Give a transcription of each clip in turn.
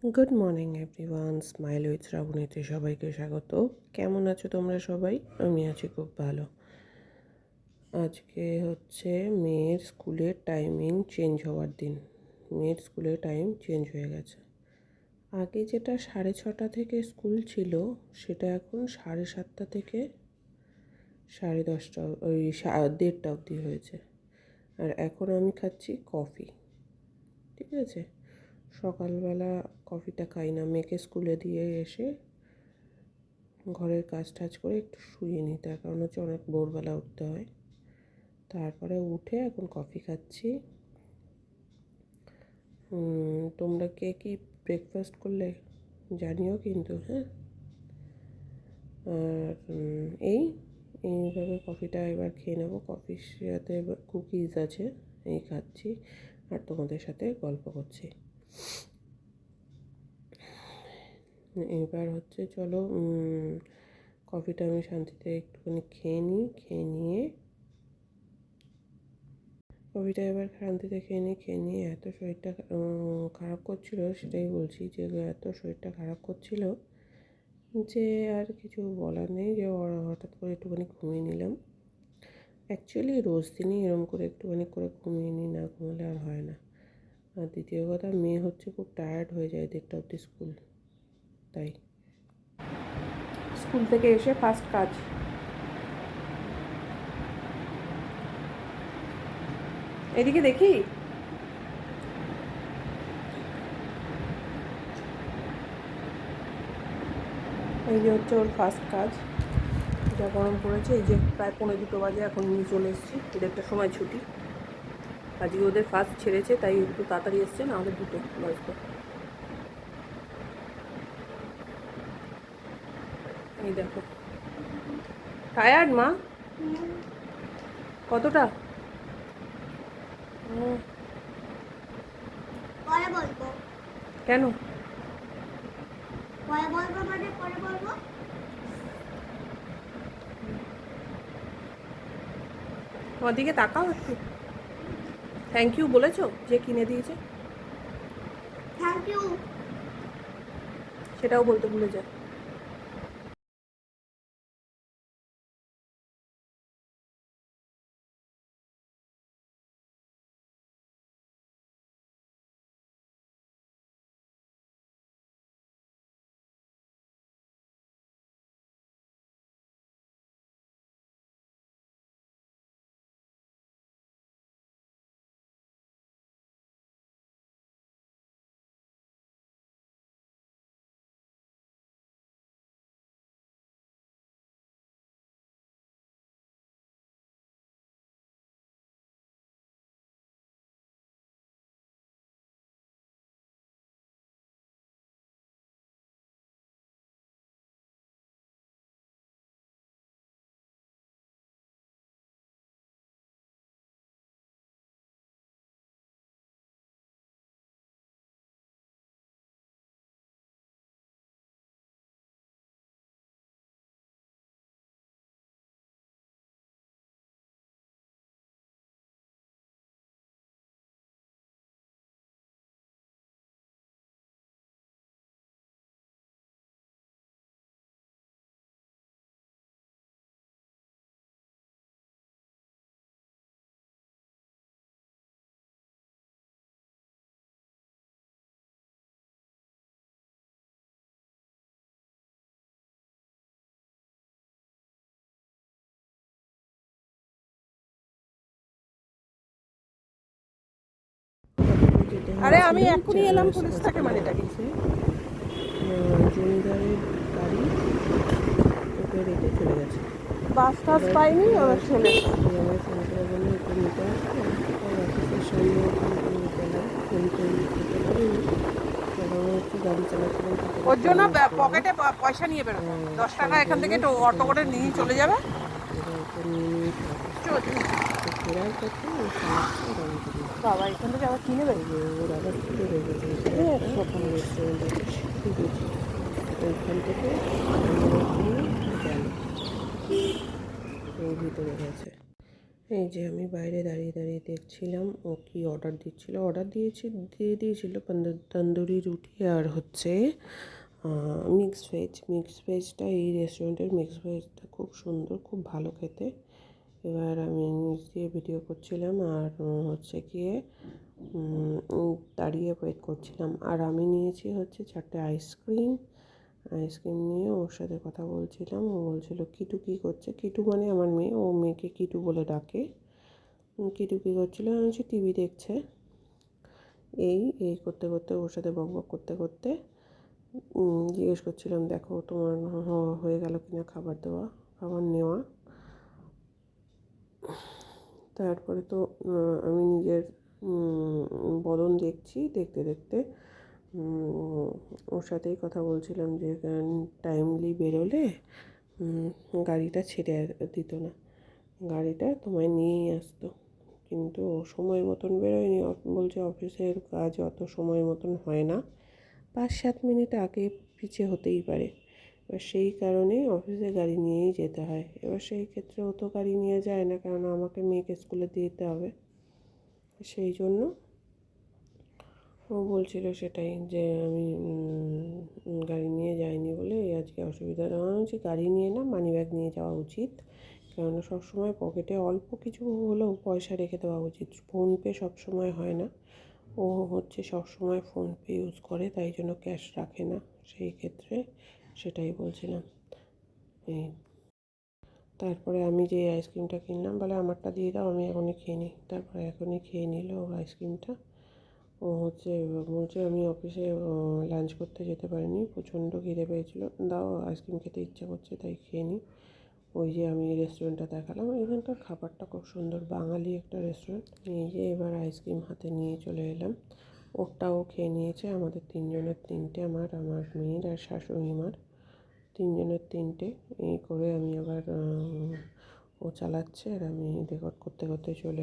Good morning everyone, smile with শ্রাবণীতে সবাইকে স্বাগত। কেমন আছো তোমরা সবাই? আমি আছি খুব ভালো। আজকে হচ্ছে মেয়ের স্কুলের টাইমিং চেঞ্জ হওয়ার দিন। মেয়ের স্কুলের টাইম চেঞ্জ হয়ে গেছে। আগে যেটা 6:30 থেকে স্কুল ছিল সেটা এখন 7:30 থেকে 10:30, ওই 1:30 অবধি হয়েছে। আর এখন আমি খাচ্ছি কফি। ঠিক আছে, সকালবেলা কফিটা খাই না। মেয়েকে স্কুলে দিয়ে এসে ঘরের কাজ টাজ করে একটু শুয়ে নিই, তার কারণ হচ্ছে অনেক ভোরবেলা উঠতে হয়। তারপরে উঠে এখন কফি খাচ্ছি। তোমরা কে কী ব্রেকফাস্ট করলে জানিও কিন্তু, হ্যাঁ। আর এইভাবে কফিটা এবার খেয়ে নেবো। কফির সাথে কুকিজ আছে, এই খাচ্ছি আর তোমাদের সাথে গল্প করছি। এবার হচ্ছে চলো কফিটা আমি শান্তিতে একটুখানি খেয়ে নিই। কফিটা এবার শান্তিতে খেয়ে নিয়ে এত শরীরটা খারাপ করছিল, সেটাই বলছি যে এত শরীরটা খারাপ করছিল যে আর কিছু বলার নেই, যে হঠাৎ করে একটুখানি ঘুমিয়ে নিলাম। অ্যাকচুয়ালি রোজ দিনই এরকম করে একটুখানি করে ঘুমিয়ে নিই, না ঘুমালে আর হয় না। আর দ্বিতীয় কথা, মেয়ে হচ্ছে খুব টায়ার্ড হয়ে যায় 1:30 অবধি স্কুল, তাই স্কুল থেকে এসে ফার্স্ট কাজ। এদিকে দেখি, এই যে হচ্ছে ওর ফার্স্ট কাজ। যা গরম পড়েছে, এই যে প্রায় 1:45 বাজে, এখন নিয়ে চলে এসেছি। 1:30টার সময় ছুটি। আজকে ওদের ফার্স্ট ছেড়েছে, তাই একটু তাড়াতাড়ি এসছে, না আমাদের 2টো বাজবে। এই দেখো, টায়ার্ড মা? কতটা? পরে বলবো। কেন? পরে বলবো মানে পরে বলবো। তোমার দিকে তাকাও একটু। থ্যাংক ইউ বলেছো যে কিনে দিয়েছে? Thank you. সেটাও বলতে ভুলে যায়। আরে আমি এখনই এলাম, পুলিশ থাকে মানেটা কি? জমিদারের গাড়ি ওকে রেখে চলে গেছে। বাস টাস পাইনি, ওরা ছেলে আমার ফোন করে বললো একটু নিতে আসবে। অফিসের সামনে গেলাম, ফোন করে নিতে পারিনি, কারণ হচ্ছে গাড়ি চালাচ্ছিলাম। ওর জন্য পকেটে পয়সা নিয়ে বেরোবো, 10 টাকা এখান থেকে অটো করে নিয়ে চলে যাবে। ফেরার পথে বাবা এখান থেকে আবার কিনে দেবে, ওর আবার তুলে রেখেছে রেস্টুরেন্ট আছে, শিখেছি ওইখান থেকে গেল, ওর ভিতরে গেছে। এই যে আমি বাইরে দাঁড়িয়ে দাঁড়িয়ে দেখছিলাম ও কি অর্ডার দিচ্ছিল। অর্ডার দিয়েছিল তন্দুরি রুটি আর হচ্ছে মিক্সড ভেজটা এই রেস্টুরেন্টের মিক্সড ভেজটা খুব সুন্দর, খুব ভালো খেতে। এবার আমি নিচ দিয়ে ভিডিও করছিলাম আর হচ্ছে গিয়ে দাঁড়িয়ে ওয়েট করছিলাম। আর আমি নিয়েছি হচ্ছে 4টে আইসক্রিম নিয়ে ওর সাথে কথা বলছিলাম। ও বলছিল কিটু কী করছে। কিটু মানে আমার মেয়ে, ও মেয়েকে কিটু বলে ডাকে। কিটু কী করছিল, আমি হচ্ছে টিভি দেখছে। এই করতে করতে ওর সাথে বকবক করতে করতে জিজ্ঞেস করছিলাম, দেখো তোমার হয়ে গেল কিনা খাবার নেওয়া। তারপরে তো আমি নিজের বদন দেখছি, দেখতে দেখতে ওর সাথেই কথা বলছিলাম যে টাইমলি বেরোলে গাড়িটা ছেড়ে দিত না, গাড়িটা তোমায় নিয়েই আসতো। কিন্তু ও সময় মতন বেরোয়নি। বলছে অফিসের কাজ অত সময় মতন হয় না, 5-7 মিনিট আগে পিছিয়ে হতেই পারে। এবার সেই কারণেই অফিসে গাড়ি নিয়েই যেতে হয়। এবার সেই ক্ষেত্রে ও তো গাড়ি নিয়ে যায় না, কারণ আমাকে মেয়েকে স্কুলে দিতে হবে। সেই জন্য ও বলছিল সেটাই, যে আমি গাড়ি নিয়ে যাইনি বলে আজকে অসুবিধা। আমার হচ্ছে গাড়ি নিয়ে না মানিব্যাগ নিয়ে যাওয়া উচিত, কেননা সবসময় পকেটে অল্প কিছু হলেও পয়সা রেখে দেওয়া উচিত। ফোনপে সবসময় হয় না, ও হচ্ছে সবসময় ফোনপে ইউজ করে, তাই জন্য ক্যাশ রাখে না। সেই ক্ষেত্রে সেটাই বলছিলাম। এই তারপরে আমি যে আইসক্রিমটা কিনলাম, বলে আমারটা দিয়ে দাও, আমি এখনই খেয়ে নিই। তারপরে এখনই খেয়ে নিল ওর আইসক্রিমটা। ও বলছে আমি অফিসে লাঞ্চ করতে যেতে পারিনি, প্রচণ্ড খিদে পেয়েছিলো, দাও আইসক্রিম খেতে ইচ্ছা করছে তাই খেয়ে নিই। ওই যে আমি রেস্টুরেন্টটা দেখালাম, এখানকার খাবারটা খুব সুন্দর, বাঙালি একটা রেস্টুরেন্ট। এই যে এবার আইসক্রিম হাতে নিয়ে চলে এলাম। ওরটাও খেয়ে নিয়েছে। আমাদের 3জনের 3টে, আমার মেয়ের আর শাশুড়ি মার 3জনের 3টে। এই করে আমি আবার ও চালাচ্ছে আর আমি রেকর্ড করতে করতে চলে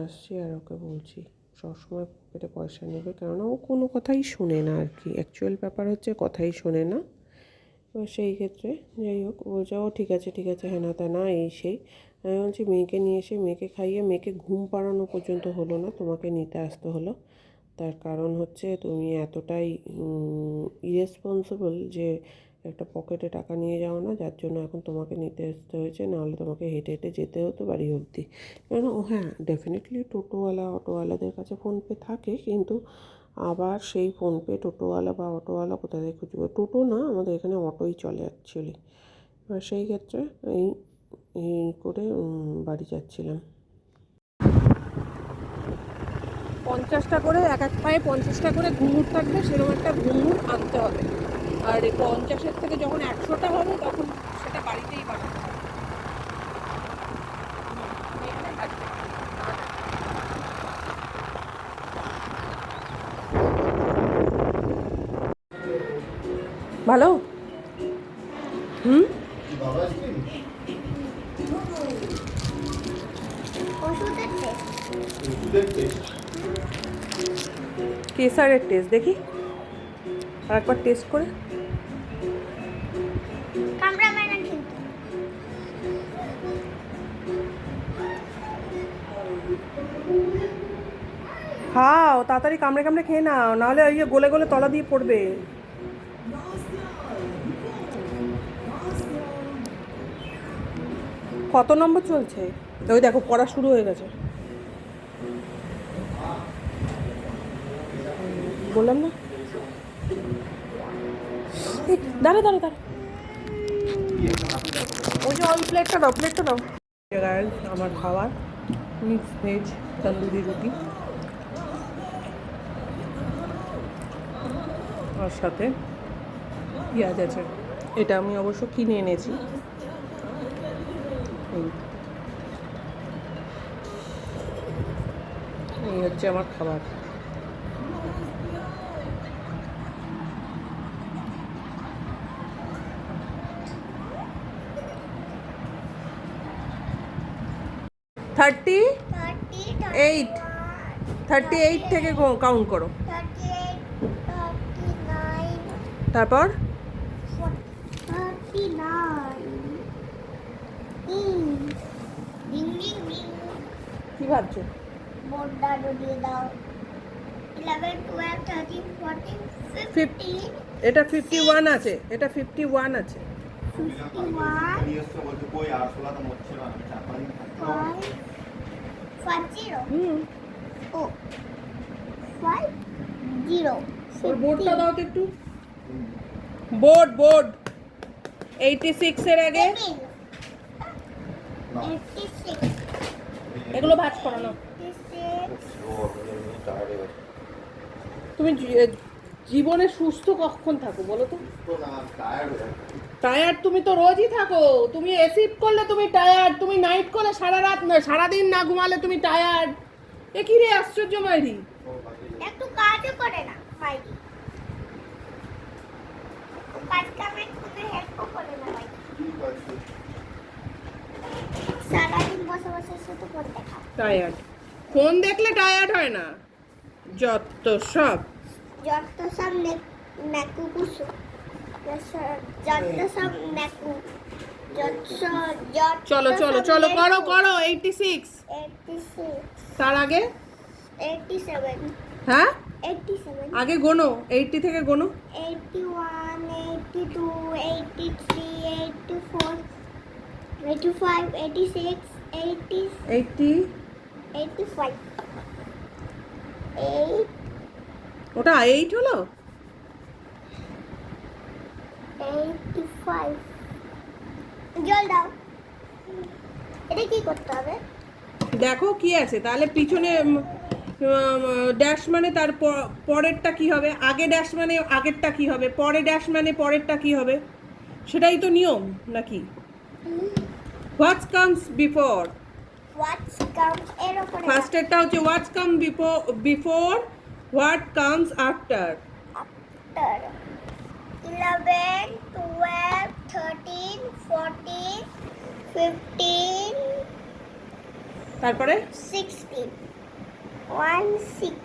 আসছি। আর ওকে বলছি সবসময় পকেটে পয়সা নেবে, কেননা ও কোনো কথাই শোনে না আর কি। অ্যাকচুয়াল ব্যাপার হচ্ছে কথাই শোনে না। এবার সেই ক্ষেত্রে যাই হোক, ও যাও ঠিক আছে হেনা তেনা এই সেই। আমি বলছি মেয়েকে নিয়ে এসে মেয়েকে খাইয়ে মেয়েকে ঘুম পাড়ানো পর্যন্ত হলো না, তোমাকে নিতে আসতে হলো। তার কারণ হচ্ছে তুমি এতটাই ইরেসপন্সিবল যে একটা পকেটে টাকা নিয়ে যাও না, যার জন্য এখন তোমাকে নিতে আসতে হয়েছে, নাহলে তোমাকে হেঁটে হেঁটে যেতে হতো বাড়ি অবধি। কেন হ্যাঁ, ডেফিনেটলি অটোওয়ালাদের কাছে ফোনপে থাকে, কিন্তু আবার সেই ফোনপে টোটোওয়ালা বা অটোওয়ালা কোথা থেকে খুঁজবে। টোটো না, আমাদের এখানে অটোই চলে অ্যাকচুয়ালি। আর সেই ক্ষেত্রে এই করে বাড়ি যাচ্ছিলাম। 50টা করে এক পায়ে 50টা করে ঘুঙুর থাকবে, সেরকম একটা ঘুঙুর আনতে হবে। আর এই 50-এর থেকে যখন 100টা হবে তখন সেটা বাড়িতেই বানাতে হবে। ভালো ওষুধের টেস্ট। কেসারের টেস্ট দেখি আর একবার টেস্ট করে। ক্যামেরাম্যান কিন্তু খাও তাড়াতাড়ি, কামড়ে কামড়ে খেয়ে নাও, নাহলে ওই গলে গলে তলা দিয়ে পড়বে। কত নম্বর চলছে? ওই দেখো পড়া শুরু হয়ে গেছে। বললাম না, দাঁড়া দাঁড়া দাঁড়া, ওই যে ওই প্লেটটা দাও। গাইস, আমার খাবার মিক্স ভেজ তন্দুরি রুটি আর সাথে পেঁয়াজ আছে। এটা আমি অবশ্য কিনে এনেছি। এই হচ্ছে আমার খাবার। থার্টি 38 থেকে কাউন্ট করো। তারপর 39 রিং রিং রিং। কি ভাবছো? বোর্ডটা ডুবিয়ে দাও। 11, 12, 13, 14, 15, এটা 51 আছে, এটা 51 আছে। 51, 5, 50. হুম, Oh, 5, 0. ওর বোর্ডটা দাও তো একটু। বোর্ড 86 এর আগে 86, এগুলো ভাঁজ করো না। 86, তুমি জীবনে সুস্থ কখন থাকো বলো তো? টায়ার্ড তুমি তো রোজই থাকো। তুমি এসিপ করলে তুমি টায়ার্ড, তুমি নাইট করলে সারা রাত না সারাদিন না ঘুমালে তুমি টায়ার্ড। এ কি রে আশ্চর্য মাইরি। একটু কাজও করে না বাইরে। কাজ কামে কোনো হেল্পও করে না বাইরে। সারাদিন বসে বসে শুধু ফোন দেখা। টায়ার্ড, ফোন দেখলে টায়ার্ড হয় না, যত সব। যত সব নেকু কুসু, যত সব নেকু, চলো চলো চলো করো 86। 86, তার আগে 87, হ্যাঁ 87, আগে গোনো, 80 থেকে গোনো। 81, 82, 83, 84, 85, 86, 80, 80 85, 8, ওটা 8 হলো। 85, জল দাও। এটা কি করতে হবে? দেখো কি আছে তাহলে পিছনে ড্যাশ মানে তার পরেরটা কি হবে, আগে ড্যাশ মানে আগেরটা কি হবে, পরে ড্যাশ মানে পরেরটা কি হবে, সেটাই তো নিয়ম নাকি? হোয়াটস কামস বিফোর, হোয়াটস কাম এর উপরে ফার্স্টেরটা হচ্ছে what's come before, what comes after. After 11, 12, 13, 14, 15, তারপরে 16, 1, 6,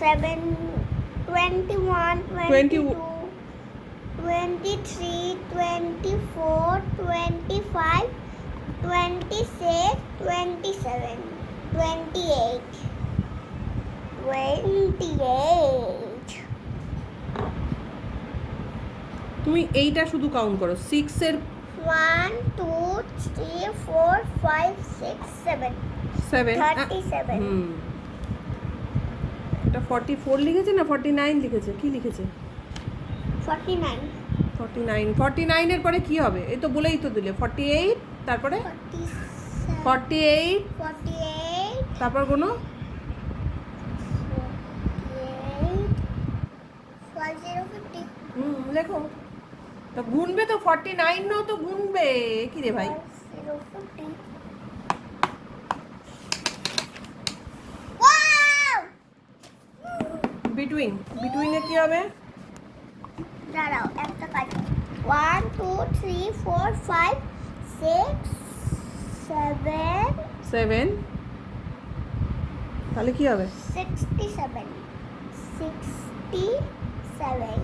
7, 21, 22, 23, 24, 25, 26, 27, 28, 28. তুমি এইটা শুধু কাউন্ট করো, 6 এর 1, 2, 3, 4, 5, 6, 7, 7। 37. হুম, এটা 44 লিখেছে না 49 লিখেছে, কি লিখেছে? 49, 49 এর পরে কি হবে? এই তো বলেই তো দিলে 48, তারপরে 47, 48, 48, তারপর কোনো 48, 50, 50, লেখো তো, গুনবে তো 49 নাও তো গুনবে, কি রে ভাই? 50, 50. Wow! বিটুইনে কি হবে? দাঁড়াও একটা কাজ 1, 2, 3, 4, 5, 6, 7, 7, তাহলে কি হবে? 67, 67.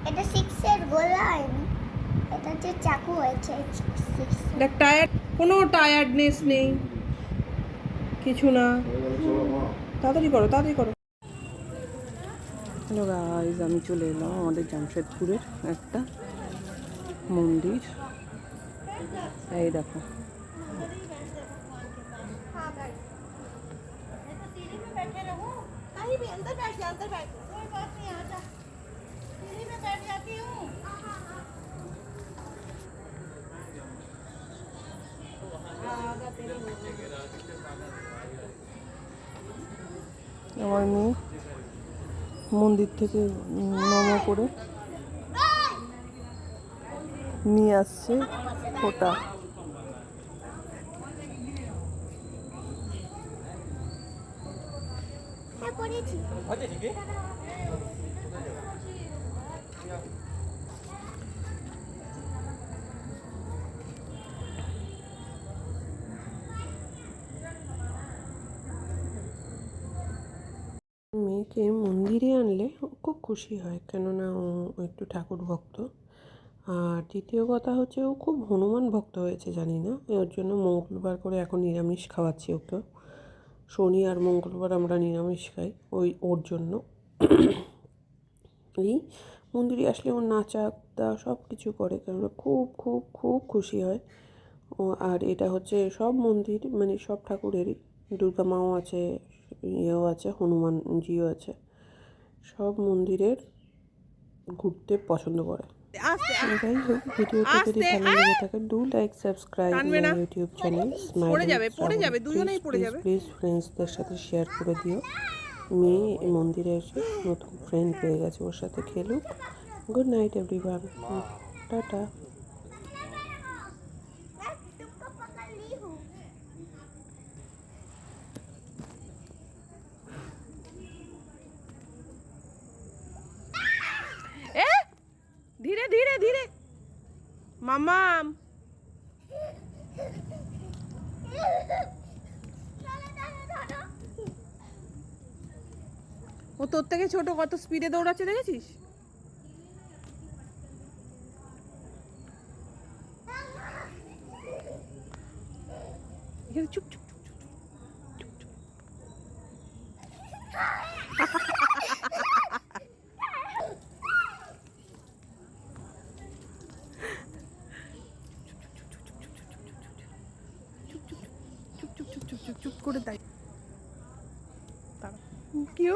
এটা 6 এর গোলা হয়নি, এটা যে চাকু হয়েছে 6. দেখ টায়ার্ড, কোনো টায়ার্ডনেস নেই, কিছু না। তাড়াতাড়ি করো তাড়াতাড়ি করো। হ্যালো গাইজ, আমি চলে এলাম আমাদের জামশেদপুরের একটা মন্দির। এই দেখো, আমার মেয়ে মন্দির থেকে নমো করে নিয়ে আসছে ফোঁটা। হ্যাঁ পড়েছি। মেয়েকে মন্দিরে আনলে ও খুব খুশি হয়, কেননা ও একটু ঠাকুর ভক্ত। আর দ্বিতীয় কথা হচ্ছে ও খুব হনুমান ভক্ত হয়েছে জানি না, ওর জন্য মঙ্গলবার করে এখন নিরামিষ খাওয়াচ্ছি ওকে। শনি আর মঙ্গলবার আমরা নিরামিষ খাই ওর জন্য। এই মন্দিরে আসলে ওর নাচা কুদা সব কিছু করে, কারণ খুব খুব খুব খুশি হয় ও। আর এটা হচ্ছে সব মন্দির মানে সব ঠাকুরেরই, দুর্গা মাও আছে, ইয়েও আছে, হনুমানজিও আছে, সব মন্দিরের ঘুরতে পছন্দ করে। আস্তে যাই হোক, ভিডিওটা যদি আস্তে, ভালো লেগে থাকে ডু লাইক সাবস্ক্রাইব টানবে মাই না। ইউটিউব চ্যানেল পড়ে স্মাইল যাবে, পড়ে যাবে, দুজনেই পড়ে যাবে। প্লিজ ফ্রেন্ডসদের সাথে শেয়ার করে দিও। মেয়ে এই মন্দিরে এসে নতুন ফ্রেন্ড পেয়ে গেছে, ওর সাথে খেলুক। Good night everyone, tata. मैं तुमको पकड़ ली हूँ। এ ধীরে ধীরে ধীরে মামাম। ও তোর থেকে ছোট, কত স্পিডে দৌড়াচ্ছে দেখেছিস? এখানে চুপ চুপ চুপ চুপ চুপ চুপ। চুপ চুপ চুপ চুপ চুপ করে তাই। কিউ